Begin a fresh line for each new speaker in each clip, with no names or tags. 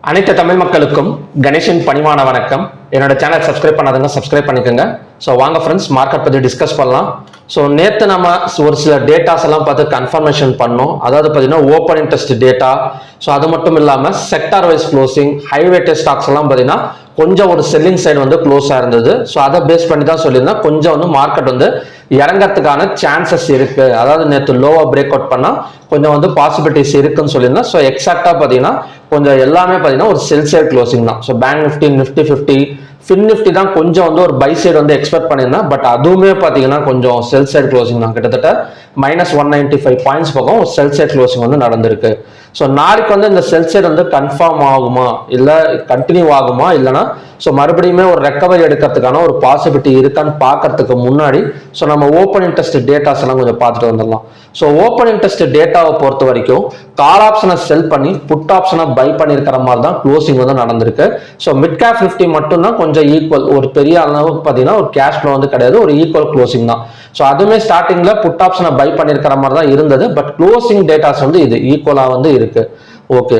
அனைத்து தமிழ் மக்களுக்கும் கணேஷின் பணிவான வணக்கம். என்னோட சேனல் சப்ஸ்கிரைப் பண்ணாதவங்க சப்ஸ்கிரைப் பண்ணிக்கோங்க. ஸோ வாங்க ஃப்ரெண்ட்ஸ், மார்க்கெட் பற்றி டிஸ்கஸ் பண்ணலாம். ஸோ நேற்று நம்ம ஒரு சில டேட்டாஸ் எல்லாம் பார்த்து கன்ஃபர்மேஷன் பண்ணோம். அதாவது பார்த்தீங்கன்னா ஓப்பன் இன்ட்ரெஸ்ட் டேட்டா, ஸோ அது மட்டும் இல்லாமல் செக்டார் வைஸ் க்ளோசிங், ஹைவேட்டட் ஸ்டாக்ஸ் எல்லாம் பார்த்தீங்கன்னா கொஞ்சம் ஒரு செல்லிங் சைடு வந்து க்ளோஸாக இருந்தது. ஸோ அதை பேஸ் பண்ணி தான் சொல்லியிருந்தேன் கொஞ்சம் வந்து மார்க்கெட் வந்து இறங்கறதுக்கான சான்சஸ் இருக்கு. அதாவது நேற்று லோவா பிரேக் அவுட் பண்ணா கொஞ்சம் வந்து பாசிபிலிட்டிஸ் இருக்குன்னு சொல்லியிருந்தேன். ஸோ எக்ஸாக்டா பார்த்தீங்கன்னா கொஞ்சம் எல்லாமே பார்த்தீங்கன்னா ஒரு செல் சைடு க்ளோசிங் தான். So bank Nifty, Nifty 50, fin Nifty தான் கொஞ்சம் வந்து ஒரு பை சைடு வந்து எக்ஸ்பெக்ட் பண்ணியிருந்தேன். பட் அதுவுமே பார்த்தீங்கன்னா கொஞ்சம் செல் சைடு க்ளோசிங் தான். கிட்டத்தட்ட -195 பாயிண்ட்ஸ் பக்கம் ஒரு செல் சைடு க்ளோசிங் வந்து நடந்திருக்கு. ஸோ நாளைக்கு வந்து இந்த செல் சைடு வந்து கன்ஃபார்ம் ஆகுமா இல்லை கண்டினியூ ஆகுமா இல்லைனா ஸோ மறுபடியுமே ஒரு ரெக்கவரி எடுக்கிறதுக்கான ஒரு பாசிபிலிட்டி இருக்கான்னு பார்க்கறதுக்கு முன்னாடி ஸோ நம்ம ஓப்பன் இன்ட்ரெஸ்ட் டேட்டாஸ் எல்லாம் கொஞ்சம் பார்த்துட்டு வந்துடலாம். ஸோ ஓப்பன் இன்ட்ரெஸ்ட் டேட்டாவை பொறுத்த வரைக்கும் கால் ஆப்ஷனை செல் பண்ணி புட் ஆப்ஷனை பை பண்ணியிருக்கிற மாதிரி தான் க்ளோசிங் வந்து நடந்திருக்கு. ஸோ மிட் கேப் நிஃப்டி மட்டும்தான் கொஞ்சம் ஈக்குவல், ஒரு பெரிய அளவுக்கு பார்த்தீங்கன்னா ஒரு கேஷ் ஃப்ளோ வந்து கிடையாது, ஒரு ஈக்குவல் க்ளோசிங் தான். ஸோ அதுவுமே ஸ்டார்டிங்ல புட் ஆப்ஷனை பை பண்ணியிருக்கிற மாதிரி தான் இருந்தது. பட் க்ளோசிங் டேட்டாஸ் வந்து இது ஈக்குவலாக வந்து இருக்கு. ஓகே,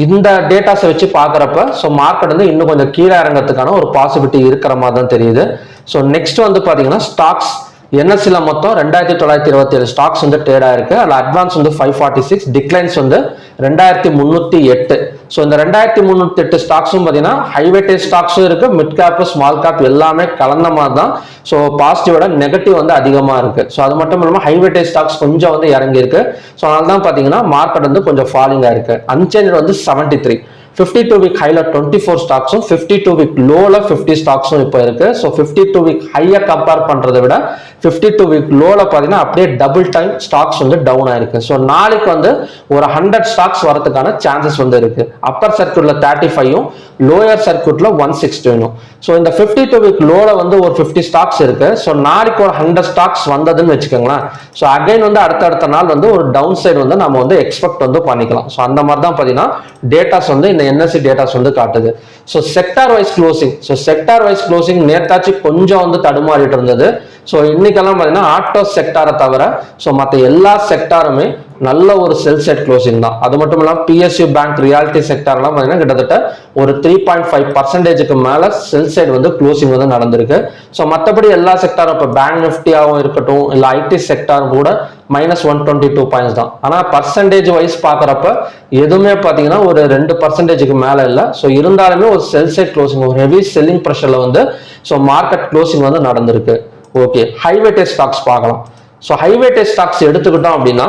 இந்த டேட்டாஸை வச்சு பார்க்குறப்ப ஸோ மார்க்கெட் வந்து இன்னும் கொஞ்சம் கீழே இறங்கிறதுக்கான ஒரு பாசிபிலிட்டி இருக்கிற மாதிரி தான் தெரியுது. ஸோ நெக்ஸ்ட் வந்து பார்த்தீங்கன்னா ஸ்டாக்ஸ் என்எஸ்சில மொத்தம் 2927 ஸ்டாக்ஸ் வந்து ட்ரேட் ஆயிருக்கு. அதில் அட்வான்ஸ் வந்து 546, டிக்ளைன்ஸ் வந்து 2308. ஸோ இந்த 2308 ஸ்டாக்ஸும் பார்த்தீங்கன்னா ஹைவேட்டேஜ் ஸ்டாக்ஸும் இருக்கு, மிட் கேப், ஸ்மால் கேப் எல்லாமே கலந்த மாதிரி தான். ஸோ பாசிட்டிவோட நெகட்டிவ் வந்து அதிகமாக இருக்கு. ஸோ அது மட்டும் இல்லாமல் ஹைவேட்டேஜ் ஸ்டாக்ஸ் கொஞ்சம் வந்து இறங்கி இருக்கு. ஸோ அதனால தான் பார்த்தீங்கன்னா மார்க்கெட் வந்து கொஞ்சம் ஃபாலிங்காக இருக்கு. அன்சேஞ்ச் வந்து 73, 52 வீக் ஹைல 24 ஸ்டாக்ஸும் 52 வீக் லோல 50 ஸ்டாக்ஸும் இப்போ இருக்கு. ஸோ 52 வீக் ஹையை கம்பேர் பண்றதை விட 52 வீக் லோல பார்த்தீங்கன்னா அப்படியே டபுள் டைம் ஸ்டாக்ஸ் வந்து டவுன் ஆயிருக்கு. ஸோ நாளைக்கு வந்து ஒரு 100 ஸ்டாக்ஸ் வரதுக்கான சான்சஸ் வந்து இருக்கு. அப்பர் சர்க்யூட்ல 35ம் லோயர் சர்க்யூட்ல 160. ஸோ இந்த 52 வீக் லோல வந்து ஒரு 50 ஸ்டாக்ஸ் இருக்கு. ஸோ நாளைக்கு ஒரு 100 ஸ்டாக்ஸ் வந்ததுன்னு வச்சுக்கோங்களேன். ஸோ அகைன் வந்து அடுத்த நாள் வந்து ஒரு டவுன் சைடு வந்து நம்ம வந்து எக்ஸ்பெக்ட் வந்து பண்ணிக்கலாம். ஸோ அந்த மாதிரி தான் பார்த்தீங்கன்னா டேட்டாஸ் வந்து இந்த என்எஸ்சி டேட்டாஸ் வந்து காட்டுது. ஸோ செக்டார் வைஸ் க்ளோசிங் நேத்தாச்சு கொஞ்சம் வந்து தடுமாறிட்டு இருந்தது. ஸோ இன்னைக்கெல்லாம் பார்த்தீங்கன்னா ஆட்டோ செக்டாரை தவிர ஸோ மற்ற எல்லா செக்டாருமே நல்ல ஒரு செல் சைட் க்ளோசிங் தான். அது மட்டும் இல்லாமல் பிஎஸ்யூ பேங்க், ரியாலிட்டி செக்டார்லாம் பார்த்தீங்கன்னா கிட்டத்தட்ட ஒரு 3.5% மேல செல் சைடு வந்து க்ளோசிங் வந்து நடந்திருக்கு. ஸோ மற்றபடி எல்லா செக்டாரும் இப்போ பேங்க் நிஃப்டியாகவும் இருக்கட்டும் இல்லை ஐடி செக்டார் கூட -122 பாயிண்ட்ஸ் தான். ஆனால் பர்சன்டேஜ் வைஸ் பார்க்குறப்ப எதுவுமே பார்த்தீங்கன்னா ஒரு 2% மேலே இல்லை. ஸோ இருந்தாலுமே ஒரு செல் சைட் க்ளோசிங், ஒரு ஹெவி செல்லிங் ப்ரெஷர்ல வந்து ஸோ மார்க்கெட் க்ளோசிங் வந்து நடந்திருக்கு. ஓகே, ஹைவேட்டேஜ் ஸ்டாக்ஸ் பார்க்கலாம். ஸோ ஹைவேட்டேஜ் ஸ்டாக்ஸ் எடுத்துக்கிட்டோம் அப்படின்னா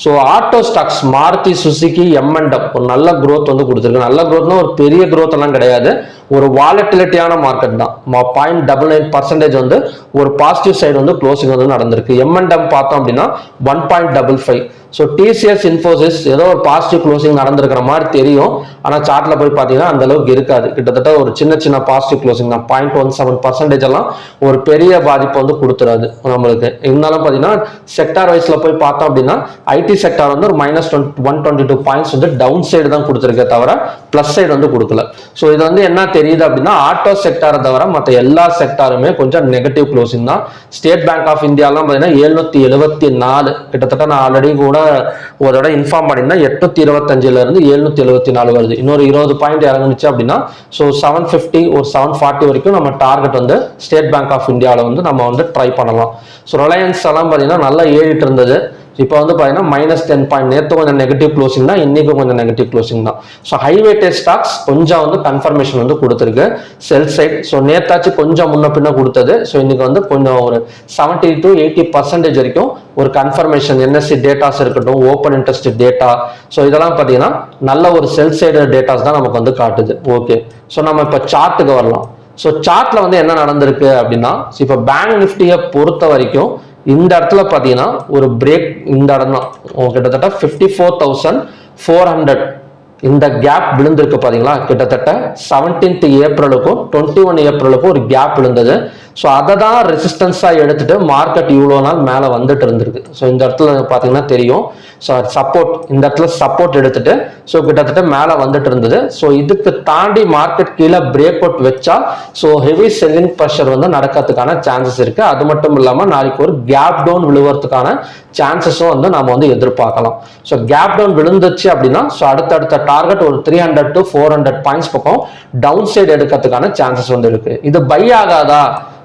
so auto stocks Maruti Suzuki M&M ஒரு நல்ல க்ரோத் வந்து கொடுத்துருக்கு. நல்ல க்ரோத்னா ஒரு பெரிய க்ரோத் எல்லாம் கிடையாது, ஒரு வாலட்டிலிட்டியான மார்க்கெட் தான். 0.99% வந்து ஒரு பாசிட்டிவ் சைடு வந்து க்ளோசிங் வந்து நடந்திருக்கு. M&M பார்த்தோம் அப்படின்னா 1.55. ஸோ டிசிஎஸ், இன்ஃபோசிஸ் ஏதோ ஒரு பாசிட்டிவ் க்ளோசிங் நடந்திருக்கிற மாதிரி தெரியும். ஆனால் சார்ட்ல போய் பார்த்தீங்கன்னா அந்த அளவுக்கு இருக்காது. கிட்டத்தட்ட ஒரு சின்ன பாசிட்டிவ் க்ளோசிங் தான். 0.17% எல்லாம் ஒரு பெரிய பாதிப்பு வந்து கொடுத்துறாது நம்மளுக்கு. இருந்தாலும் பார்த்தீங்கன்னா செக்டார் வைஸ்ல போய் பார்த்தோம் அப்படின்னா ஐடி செக்டார் வந்து ஒரு -122 பாயிண்ட்ஸ் வந்து டவுன் சைடு தான் கொடுத்துருக்கே தவிர பிளஸ் சைடு வந்து கொடுக்கல. ஸோ இது வந்து என்ன தெரியுது அப்படின்னா ஆட்டோ செக்டாரை தவிர மற்ற எல்லா செக்டாருமே கொஞ்சம் நெகட்டிவ் க்ளோசிங் தான். ஸ்டேட் பேங்க் ஆஃப் இந்தியாலாம் பார்த்தீங்கன்னா 774, கிட்டத்தட்ட நான் ஆல்ரெடி கூட ஒரு தடவை இன்ஃபார்ம் பண்ணியிருந்தேன் 825 இருந்து 774 வருது. இன்னொரு 20 பாயிண்ட் இறங்குச்சு அப்படின்னா ஸோ 750 ஒரு 740 வரைக்கும் நம்ம டார்கெட் வந்து ஸ்டேட் பேங்க் ஆஃப் இந்தியாவில் வந்து நம்ம வந்து ட்ரை பண்ணலாம். ஸோ ரிலையன்ஸ் எல்லாம் பார்த்தீங்கன்னா நல்லா ஏறிட்டு இருந்தது. இப்போ வந்து பார்த்தீங்கன்னா -10 பாயிண்ட். நேற்று கொஞ்சம் நெகட்டிவ் க்ளோசிங் தான், இன்னைக்கு கொஞ்சம் நெகட்டிவ் க்ளோசிங் தான். ஸோ ஹைவேட்டேஜ் ஸ்டாக்ஸ் கொஞ்சம் வந்து கன்ஃபர்மேஷன் வந்து கொடுத்துருக்கு செல் சைட். ஸோ நேத்தாச்சு கொஞ்சம் முன்ன பின்ன கொடுத்தது. ஸோ இன்னைக்கு வந்து கொஞ்சம் ஒரு 70 to 80% வரைக்கும் ஒரு கன்ஃபர்மேஷன் என்எஸ்சி டேட்டாஸ் இருக்கட்டும், ஓப்பன் இன்ட்ரெஸ்ட் டேட்டா, ஸோ இதெல்லாம் பார்த்தீங்கன்னா நல்ல ஒரு செல் சைடு டேட்டாஸ் தான் நமக்கு வந்து காட்டுது. ஓகே, ஸோ நம்ம இப்போ சார்ட்டுக்கு வரலாம். ஸோ சார்ட்ல வந்து என்ன நடந்திருக்கு அப்படின்னா இப்போ பேங்க் நிஃப்டியை பொறுத்த வரைக்கும் இந்த இடத்துல பார்த்தீங்கன்னா ஒரு பிரேக், இந்த இடம் தான் கிட்டத்தட்ட 54,400 இந்த கேப் விழுந்திருக்கு. பார்த்தீங்களா, கிட்டத்தட்ட 17th ஏப்ரலுக்கும் 21 ஏப்ரலுக்கும் ஒரு கேப் விழுந்தது. ஸோ அதை தான் ரெசிஸ்டன்ஸாக எடுத்துட்டு மார்க்கெட் இவ்வளோ நாள் மேலே வந்துட்டு இருந்திருக்கு. ஸோ இந்த இடத்துல பார்த்தீங்கன்னா தெரியும். ஸோ சப்போர்ட், இந்த இடத்துல சப்போர்ட் எடுத்துட்டு ஸோ கிட்டத்தட்ட மேலே வந்துட்டு இருந்தது. ஸோ இதுக்கு தாண்டி மார்க்கெட் கீழே பிரேக் அவுட் வச்சா ஸோ ஹெவி செல்லிங் ப்ரெஷர் வந்து நடக்கிறதுக்கான சான்சஸ் இருக்கு. அது மட்டும் இல்லாமல் நாளைக்கு ஒரு கேப் டவுன் விழுவதுக்கான சான்சஸும் வந்து நம்ம வந்து எதிர்பார்க்கலாம். ஸோ கேப் டவுன் விழுந்துச்சு அப்படின்னா ஸோ அடுத்தடுத்த டார்கெட் ஒரு 300 to 400 பாயிண்ட்ஸ் பக்கம் டவுன் சைடு எடுக்கிறதுக்கான சான்சஸ் வந்து இருக்கு. இது பை ஆகாதா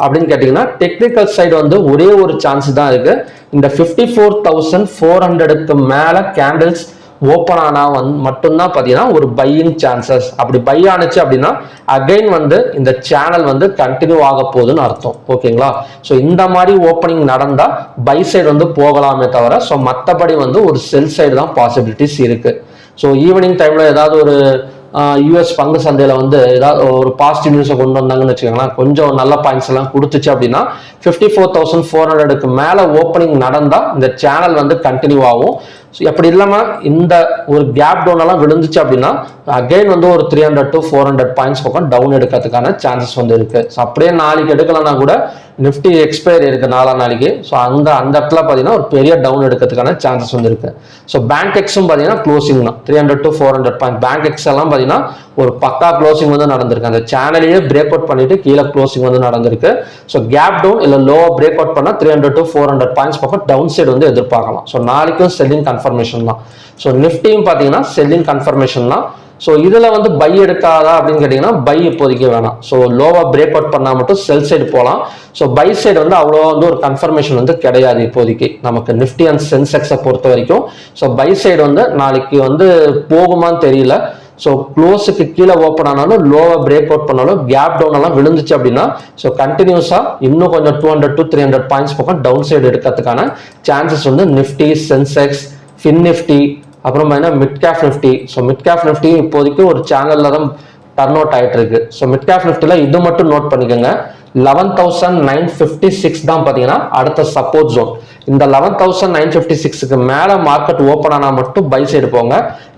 அப்படின்னு கேட்டீங்கன்னா டெக்னிக்கல் சைடு வந்து ஒரே ஒரு சான்ஸ் தான் இருக்கு. இந்த 54,400க்கு மேல கேண்டில்ஸ் ஓப்பன் ஆனா மட்டும்தான் பார்த்தீங்கன்னா ஒரு பையிங் சான்சஸ். அப்படி பை ஆனிச்சு அப்படின்னா அகைன் வந்து இந்த சேனல் வந்து கண்டினியூ ஆக போகுதுன்னு அர்த்தம். ஓகேங்களா? ஸோ இந்த மாதிரி ஓப்பனிங் நடந்தா பை சைடு வந்து போகலாமே தவிர ஸோ மற்றபடி வந்து ஒரு செல் சைடு தான் பாசிபிலிட்டிஸ் இருக்கு. ஸோ ஈவினிங் டைம்ல ஏதாவது ஒரு யூஎஸ் பங்கு சந்தையில வந்து ஏதாவது ஒரு பாசிட்டிவ் நியூஸை கொண்டு வந்தாங்கன்னு வச்சுக்கோங்களேன், கொஞ்சம் நல்ல பாயிண்ட்ஸ் எல்லாம் கொடுத்துச்சு அப்படின்னா 54,400க்கு மேல ஓப்பனிங் நடந்தா இந்த சேனல் வந்து கண்டினியூ ஆகும். அப்படி இல்லாம இந்த ஒரு கேப் டவுன் எல்லாம் விழுந்துச்சு அப்படின்னா அகைன் வந்து ஒரு 300 to 400 பாயிண்ட்ஸ் பக்கம் டவுன் எடுக்கிறதுக்கான சான்சஸ் வந்து இருக்கு. ஸோ அப்படியே நாளைக்கு எடுக்கலன்னா கூட நிஃப்டி எக்ஸ்பயர் இருக்கு 4 நாளைக்கு. ஸோ அந்த இடத்துல பார்த்தீங்கன்னா ஒரு பெரிய டவுன் எடுக்கிறதுக்கான சான்சஸ் வந்து இருக்கு. ஸோ பேங்க் எக்ஸும் பார்த்தீங்கன்னா க்ளோசிங் தான் 300 to 400 பாயிண்ட். பேங்க் எக்ஸ் எல்லாம் பார்த்தீங்கன்னா ஒரு பக்கா க்ளோசிங் வந்து நடந்திருக்கு. அந்த சேனலையே பிரேக் அவுட் பண்ணிட்டு கீழே க்ளோசிங் வந்து நடந்திருக்கு. ஸோ கேப் டவுன் இல்லை லோவா பிரேக் அவுட் பண்ணா 300 to 400 பாயிண்ட்ஸ் பக்கம் டவுன் சைடு வந்து எதிர்பார்க்கலாம். ஸோ நாளைக்கும் செல்லிங் கன்ஃபர்மேஷன் தான். ஸோ நிஃப்டியும் பார்த்தீங்கன்னா செல்லிங் கன்ஃபர்மேஷன் தான். ஸோ இதுல வந்து பை எடுக்காதா அப்படின்னு கேட்டீங்கன்னா பை இப்போதைக்கு வேணாம். ஸோ லோவா பிரேக் அவுட் பண்ணா மட்டும் செல் சைடு போகலாம். ஸோ பை சைடு வந்து அவ்வளோ வந்து ஒரு கன்ஃபர்மேஷன் வந்து கிடையாது இப்போதைக்கு நமக்கு நிஃப்டி அண்ட் சென்செக்ஸை பொறுத்த வரைக்கும். ஸோ பை சைடு வந்து நாளைக்கு வந்து போகுமான்னு தெரியல. ஸோ க்ளோஸுக்கு கீழே ஓப்பன் ஆனாலும் லோவா பிரேக் அவுட் பண்ணாலும் கேப் டவுன் எல்லாம் விழுந்துச்சு அப்படின்னா ஸோ கண்டினியூஸா இன்னும் கொஞ்சம் 200 to 300 பாயிண்ட்ஸ் பக்கம் டவுன் சைடு எடுக்கிறதுக்கான சான்சஸ் வந்து நிஃப்டி, சென்செக்ஸ், ஃபின் நிஃப்டி, அப்புறம் பார்த்தீங்கன்னா mid cap Nifty. So mid cap Nifty இப்போதைக்கு ஒரு சேனல்ல தான் டர்ன் அவுட் ஆயிட்டு இருக்கு. ஸோ மிட் கேப் நிஃப்டில இது மட்டும் நோட் பண்ணிக்கோங்க, 11,956 தான் பார்த்தீங்கன்னா அடுத்த சப்போர்ட் ஜோன். இந்த 11,956க்கு மேல மார்க்கெட் ஓப்பன் ஆனா மட்டும் பை சைடு போங்க.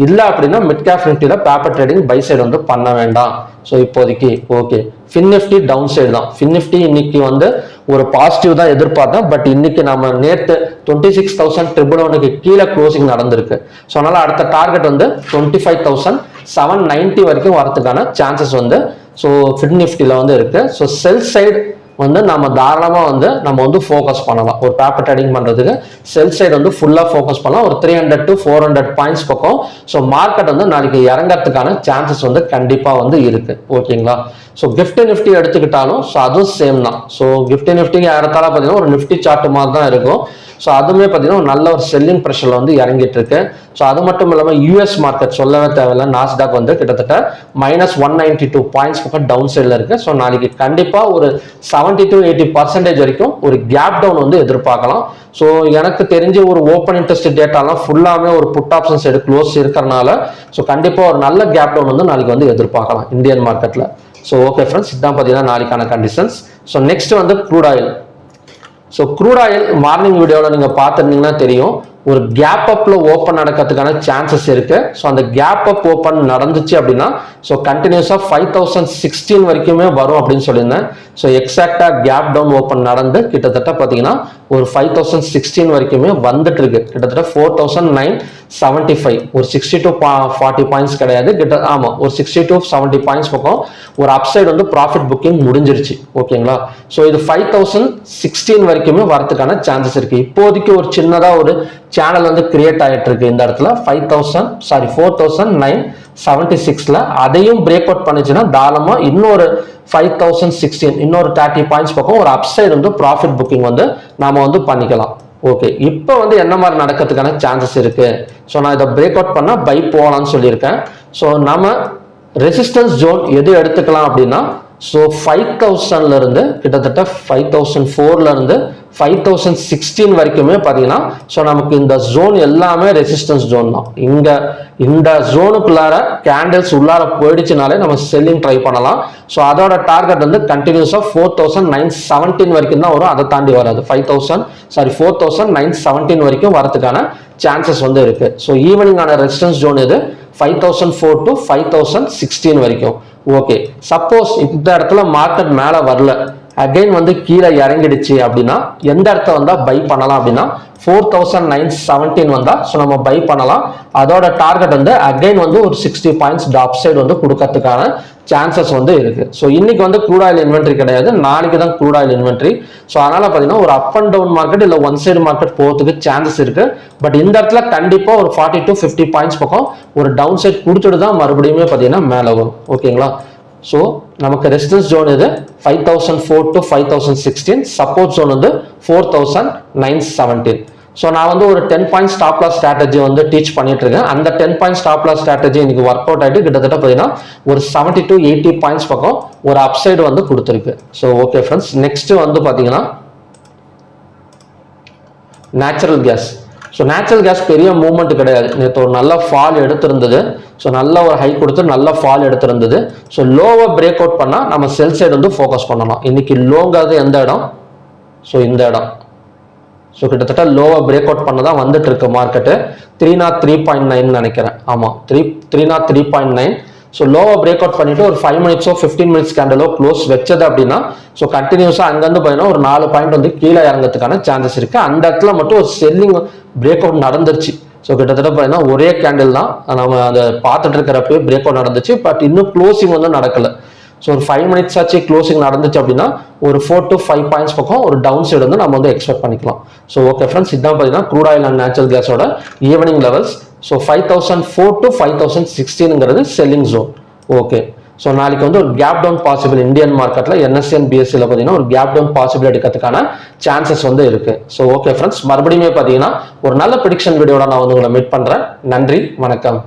இல்லை அப்படின்னா மிட் கேப் நிஃப்டில பேப்பர் ட்ரேடிங் பை சைடு வந்து பண்ண வேண்டாம். ஸோ இப்போதைக்கு okay. Fin Nifty down side தான். ஃபின் நிஃப்டி இன்னைக்கு வந்து ஒரு பாசிட்டிவ் தான் எதிர்பார்த்தேன். பட் இன்னைக்கு நம்ம நேற்று 26,111க்கு கீழே க்ளோசிங் நடந்திருக்கு. ஸோ அதனால அடுத்த டார்கெட் வந்து 25,790 வரைக்கும் வரதுக்கான சான்சஸ் வந்து ஸோ ஃபின் நிஃப்டியில் வந்து இருக்கு. ஸோ செல் சைடு வந்து நம்ம தாராளமாக வந்து நம்ம வந்து ஃபோக்கஸ் பண்ணலாம். ஒரு பேப்பர் ட்ரேடிங் பண்ணுறதுக்கு செல் சைடு வந்து ஃபுல்லாக ஃபோக்கஸ் பண்ணலாம். ஒரு 300 to 400 பாயிண்ட்ஸ் பக்கம். ஸோ மார்க்கெட் வந்து நாளைக்கு இறங்கிறதுக்கான சான்சஸ் வந்து கண்டிப்பாக வந்து இருக்கு. ஓகேங்களா? ஸோ கிஃப்ட் நிஃப்டி எடுத்துக்கிட்டாலும் ஸோ அதுவும் சேம் தான். ஸோ கிஃப்ட் நிஃப்டி ஏறத்தாழ பார்த்தீங்கன்னா ஒரு நிஃப்டி சார்ட் மாதிரி தான் இருக்கும். ஸோ அதுவுமே பார்த்தீங்கன்னா ஒரு நல்ல ஒரு செல்லிங் ப்ரெஷர்ல வந்து இறங்கிட்டு இருக்கு. ஸோ அது மட்டும் இல்லாமல் யூஎஸ் மார்க்கெட் சொல்லவே தேவையில்லை, நாஸ்டாக் வந்து கிட்டத்தட்ட -192 பாயிண்ட்ஸ் பக்கம் டவுன் சைடில் இருக்கு. ஸோ நாளைக்கு கண்டிப்பாக ஒரு 70 to 80% வரைக்கும் ஒரு கேப் டவுன் வந்து எதிர்பார்க்கலாம். ஸோ எனக்கு தெரிஞ்ச ஒரு ஓப்பன் இன்ட்ரெஸ்ட் டேட்டாலாம் ஃபுல்லாமே ஒரு புட் ஆப்ஷன் சைடு க்ளோஸ் இருக்கிறனால ஸோ கண்டிப்பாக ஒரு நல்ல கேப் டவுன் வந்து நாளைக்கு வந்து எதிர்பார்க்கலாம் இந்தியன் மார்க்கெட்ல. ஸோ ஓகே ஃப்ரெண்ட்ஸ், இதுதான் பார்த்தீங்கன்னா நாளைக்கான கண்டிஷன்ஸ். ஸோ நெக்ஸ்ட் வந்து crude oil. So crude oil morning வீடியோவில் நீங்கள் பார்த்துருந்தீங்கன்னா தெரியும், ஒரு கேப் அப்ல ஓப்பன் நடக்கிறதுக்கான சான்சஸ் இருக்கு. ஸோ அந்த கேப் அப் ஓப்பன் நடந்துச்சு அப்படின்னா ஸோ கண்டினியூஸா 5,016 வரைக்குமே வரும் அப்படின்னு சொல்லியிருந்தேன். ஸோ எக்ஸாக்டா கேப் டவுன் ஓப்பன் நடந்து கிட்டத்தட்ட பார்த்தீங்கன்னா ஒரு 5,016 வரைக்குமே வந்துட்டு இருக்கு. கிட்டத்தட்ட 4,975 ஒரு 60 to 40 பாயிண்ட்ஸ் கிடையாது, ஆமா ஒரு 60 to 70 பாயிண்ட்ஸ் பக்கம் ஒரு அப்சைட் வந்து ப்ராஃபிட் புக்கிங் முடிஞ்சிருச்சு. ஓகேங்களா? ஸோ இது 5,016 வரைக்குமே வரதுக்கான சான்சஸ் இருக்கு. இப்போதைக்கு ஒரு சின்னதா ஒரு சேனல் வந்து கிரியேட் ஆகிட்டு இருக்கு இந்த இடத்துல 4,976ல. அதையும் பிரேக் அவுட் பண்ணிச்சுன்னா தாராளமா இன்னொரு 5,016 இன்னொரு 30 பாயிண்ட்ஸ் பக்கம் ஒரு அப்சைட் வந்து ப்ராஃபிட் புக்கிங் வந்து நாம வந்து பண்ணிக்கலாம். ஓகே, இப்போ வந்து என்ன மாதிரி நடக்கிறதுக்கான சான்சஸ் இருக்கு? ஸோ நான் இதை பிரேக் அவுட் பண்ணா பை போகலாம்னு சொல்லியிருக்கேன். ஸோ நம்ம ரெசிஸ்டன்ஸ் ஜோன் எது எடுத்துக்கலாம் அப்படின்னா ஸோ 5,000ல இருந்து கிட்டத்தட்ட 5,004ல இருந்து 5,016 வரைக்குமே பார்த்தீங்கன்னா ஸோ நமக்கு இந்த ஜோன் எல்லாமே ரெசிஸ்டன்ஸ் ஜோன் தான். இந்த ஜோனுக்குள்ளார கேண்டில்ஸ் உள்ளார போயிடுச்சுனாலே நம்ம செல்லிங் ட்ரை பண்ணலாம். ஸோ அதோட டார்கெட் வந்து கண்டினியூஸா 4,917 வரைக்கும் தான் வரும், அதை தாண்டி வராது. 4,917 வரைக்கும் வரதுக்கான சான்சஸ் வந்து இருக்கு. ஸோ ஈவினிங்கான ரெசிஸ்டன்ஸ் ஜோன் இது 5,004 to 5,016 வரைக்கும். ஓகே, சப்போஸ் இந்த இடத்துல மார்க்கெட் மேல வரல, அகைன் வந்து கீழே இறங்கிடுச்சு அப்படின்னா எந்த இடத்த வந்தா பை பண்ணலாம் அப்படின்னா 4917 வந்தா ஸோ நம்ம பை பண்ணலாம். அதோட டார்கெட் வந்து அகைன் வந்து ஒரு 60 பாயிண்ட்ஸ் டாப் சைடு வந்து கொடுக்கறதுக்கான சான்சஸ் வந்து இருக்கு. ஸோ இன்னைக்கு வந்து க்ரூட் ஆயில் இன்வென்ட்ரி கிடையாது, நாளைக்கு தான் க்ரூட் ஆயில் இன்வென்ட்ரி. ஸோ அதனால பார்த்தீங்கன்னா ஒரு அப் அண்ட் டவுன் மார்க்கெட் இல்லை ஒன் சைடு மார்க்கெட் போகிறதுக்கு சான்சஸ் இருக்கு. பட் இந்த இடத்துல கண்டிப்பா ஒரு 40 to 50 பாயிண்ட்ஸ் பக்கம் ஒரு டவுன் சைட் கொடுத்துட்டு தான் மறுபடியுமே பார்த்தீங்கன்னா மேலே வரும். ஓகேங்களா? ஸோ நமக்கு ரெசிஸ்டன்ஸ் ஜோன் இது 5004 to 5016, சப்போர்ட் ஜோன் வந்து 4917. ஸோ நான் வந்து ஒரு 10 பாயிண்ட் ஸ்டாப் லாஸ் ஸ்ட்ராட்டஜி வந்து டீச் பண்ணிட்டு இருக்கேன். அந்த 10 பாயிண்ட் ஸ்டாப் லாஸ் ஸ்ட்ராட்டஜி இன்னைக்கு ஒர்க் அவுட் ஆகிட்டு கிட்டத்தட்ட பார்த்தீங்கன்னா ஒரு 70 to 80 பாயிண்ட்ஸ் பக்கம் ஒரு அப்சைடு வந்து கொடுத்துருக்கு. ஸோ ஓகே ஃப்ரெண்ட்ஸ், நெக்ஸ்ட் வந்து பார்த்தீங்கன்னா natural gas. So natural gas பெரிய மூவ்மெண்ட் கிடையாது, நேற்று ஒரு நல்ல ஃபால் எடுத்திருந்தது. ஸோ நல்ல ஒரு ஹை கொடுத்து நல்ல ஃபால் எடுத்திருந்தது. ஸோ லோவை பிரேக் அவுட் பண்ணால் நம்ம செல் சைடு வந்து ஃபோக்கஸ் பண்ணலாம். இன்னைக்கு லோங்கிறது எந்த இடம்? ஸோ இந்த இடம். ஸோ கிட்டத்தட்ட லோவை பிரேக் அவுட் பண்ண தான் வந்துட்டு இருக்கு மார்க்கெட்டு. 303.9 நினைக்கிறேன். ஆமாம், 303.9. ஸோ லோவை பிரேக் அவுட் பண்ணிட்டு ஒரு 5 மினிட்ஸோ 15 மினிட்ஸ் கேண்டலோ க்ளோஸ் வச்சது அப்படின்னா ஸோ கண்டினியூஸாக அங்கேருந்து பார்த்தீங்கன்னா ஒரு 4 பாயிண்ட் வந்து கீழே இறங்கிறதுக்கான சான்சஸ் இருக்கு. அந்த இடத்துல மட்டும் ஒரு செல்லிங் பிரேக் அவுட் நடந்துருச்சு. ஸோ கிட்டத்தட்ட பார்த்தீங்கன்னா ஒரே கேண்டில் தான் நம்ம அதை பார்த்துட்டு இருக்கிறப்பே பிரேக் அவுட் நடந்துச்சு. பட் இன்னும் க்ளோசிங் வந்து நடக்கலை. ஸோ ஒரு 5 மினிட்ஸ் ஆச்சு க்ளோசிங் நடந்துச்சு அப்படின்னா ஒரு 4 to 5 பாயிண்ட்ஸ் பக்கம் ஒரு டவுன் சைடு வந்து நம்ம வந்து எக்ஸ்பெக்ட் பண்ணிக்கலாம். ஸோ ஓகே ஃப்ரெண்ட்ஸ், இதுதான் பார்த்தீங்கன்னா க்ரூட் ஆயில் அண்ட் நேச்சுரல் கேஸோட ஈவினிங் லெவல்ஸ். ஸோ 5004 to 5016ங்கிறது செல்லிங் ஜோன். ஓகே, ஸோ நாளைக்கு வந்து ஒரு கேப் டவுன் பாசிபிள் இந்தியன் மார்க்கெட்டில் NSE and BSEல பார்த்தீங்கன்னா ஒரு கேப் டவுன் பாசிபிள் எடுக்கிறதுக்கான சான்சஸ் வந்து இருக்கு. ஸோ ஓகே ஃப்ரெண்ட்ஸ், மறுபடியும் பார்த்தீங்கன்னா ஒரு நல்ல ப்ரெடிக்ஷன் வீடியோட நான் வந்து உங்களை மீட் பண்ணுறேன். நன்றி, வணக்கம்.